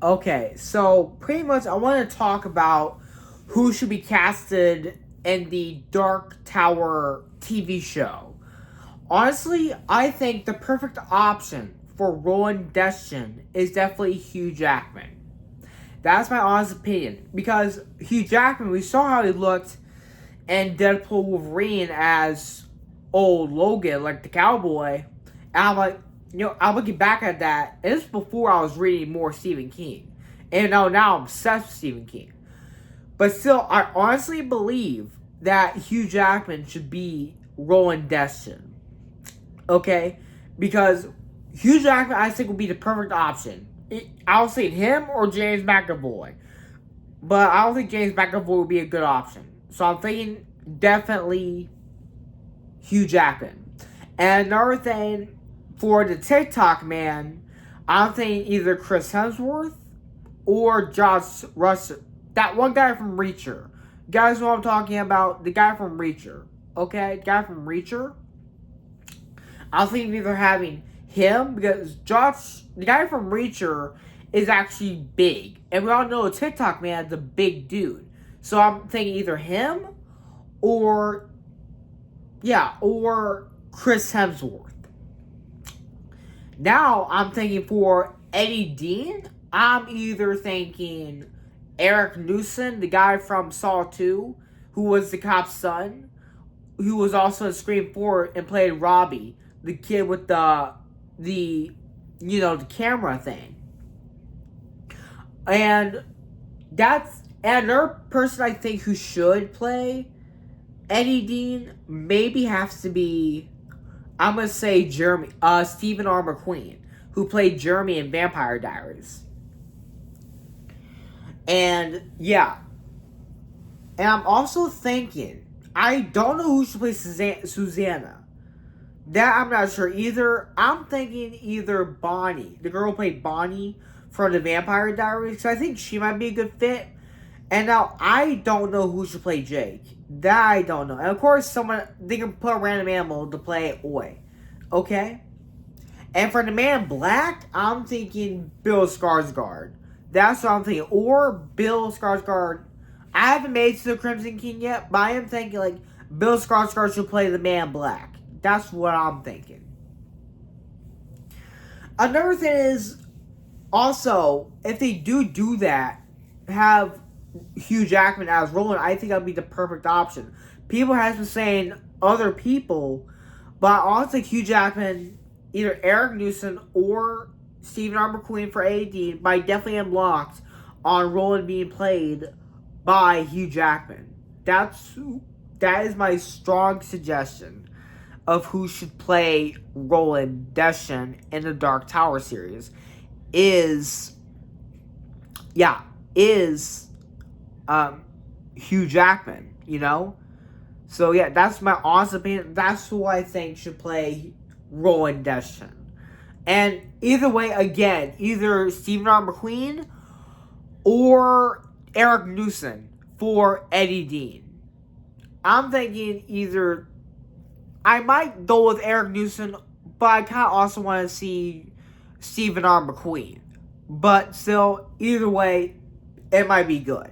Okay, so pretty much I want to talk about who should be casted in the Dark Tower TV show. Honestly, I think the perfect option for Rowan Destin is definitely Hugh Jackman. That's my honest opinion. Because Hugh Jackman, we saw how he looked in Deadpool Wolverine as old Logan, like the cowboy. And I'm like, I'm looking back at that, and this is before I was reading more Stephen King. And now I'm obsessed with Stephen King. But still, I honestly believe that Hugh Jackman should be Rowan Destin. Okay? Because Hugh Jackman, I think, would be the perfect option. I'll say him or James McAvoy. But I don't think James McAvoy would be a good option. So I'm thinking definitely Hugh Jackman. And another thing, for the TikTok man, I'm thinking either Chris Hemsworth or Josh Russell. That one guy from Reacher. You guys know what I'm talking about? The guy from Reacher. Okay? The guy from Reacher. I was thinking either having him, because the guy from Reacher, is actually big. And we all know a TikTok man is a big dude. So I'm thinking either him or, or Chris Hemsworth. Now I'm thinking for Eddie Dean, I'm either thinking Eric Newson, the guy from Saw 2, who was the cop's son, who was also in Scream 4 and played Robbie, the kid with the camera thing. And that's another person I think who should play Eddie Dean maybe has to be, I'm gonna say Jeremy, Stephen R. McQueen, who played Jeremy in Vampire Diaries. And and I'm also thinking, I don't know who should play Susanna. That I'm not sure either. I'm thinking either Bonnie, the girl who played Bonnie from the Vampire Diaries, because I think she might be a good fit. And now I don't know who should play Jake. That I don't know. And of course, they can put a random animal to play Oi. Okay? And for the Man in Black, I'm thinking Bill Skarsgård. That's what I'm thinking. Or Bill Skarsgård. I haven't made it to the Crimson King yet, but I am thinking like Bill Skarsgård should play the Man in Black. That's what I'm thinking. Another thing is, also, if they do that, have Hugh Jackman as Roland, I think that would be the perfect option. People have been saying other people, but I honestly think Hugh Jackman, either Eric Newson or Stephen R. McQueen for AD, but I definitely am locked on Roland being played by Hugh Jackman. That is my strong suggestion of who should play Roland Destin in the Dark Tower series. Is Hugh Jackman, So that's my honest opinion. That's who I think should play Rowan Destin. And either way, again, either Stephen R. McQueen or Eric Newson for Eddie Dean. I'm thinking either I might go with Eric Newson, but I kind of also want to see Stephen R. McQueen. But still, either way, it might be good.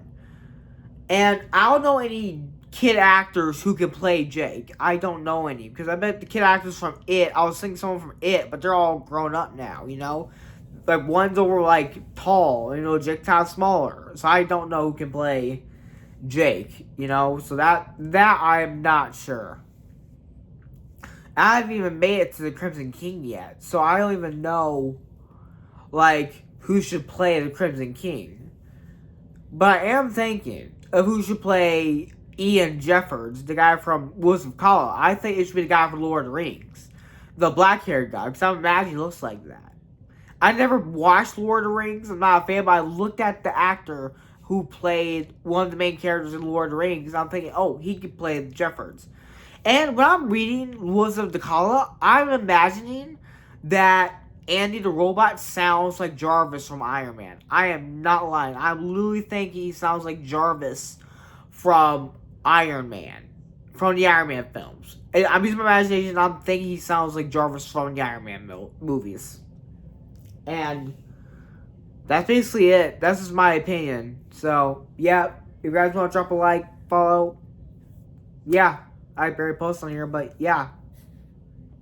And I don't know any kid actors who can play Jake. I don't know any. Because I bet the kid actors from It, I was thinking someone from It, but they're all grown up now, Like, one's over, tall, Jake kind smaller. So I don't know who can play Jake, So that I am not sure. I haven't even made it to the Crimson King yet. So I don't even know, who should play the Crimson King. But I am thinking of who should play Ian Jeffords, the guy from Wolves of Kala. I think it should be the guy from Lord of the Rings. The black-haired guy, because I imagine he looks like that. I never watched Lord of the Rings. I'm not a fan, but I looked at the actor who played one of the main characters in Lord of the Rings. I'm thinking, oh, he could play Jeffords. And when I'm reading Wolves of Kala, I'm imagining that Andy the robot sounds like Jarvis from Iron Man. I am not lying. I'm literally thinking he sounds like Jarvis from Iron Man. From the Iron Man films. I'm using my imagination. I'm thinking he sounds like Jarvis from the Iron Man movies. And that's basically it. That's just my opinion. So, yeah, if you guys want to drop a like, follow, yeah, I barely post on here, but yeah.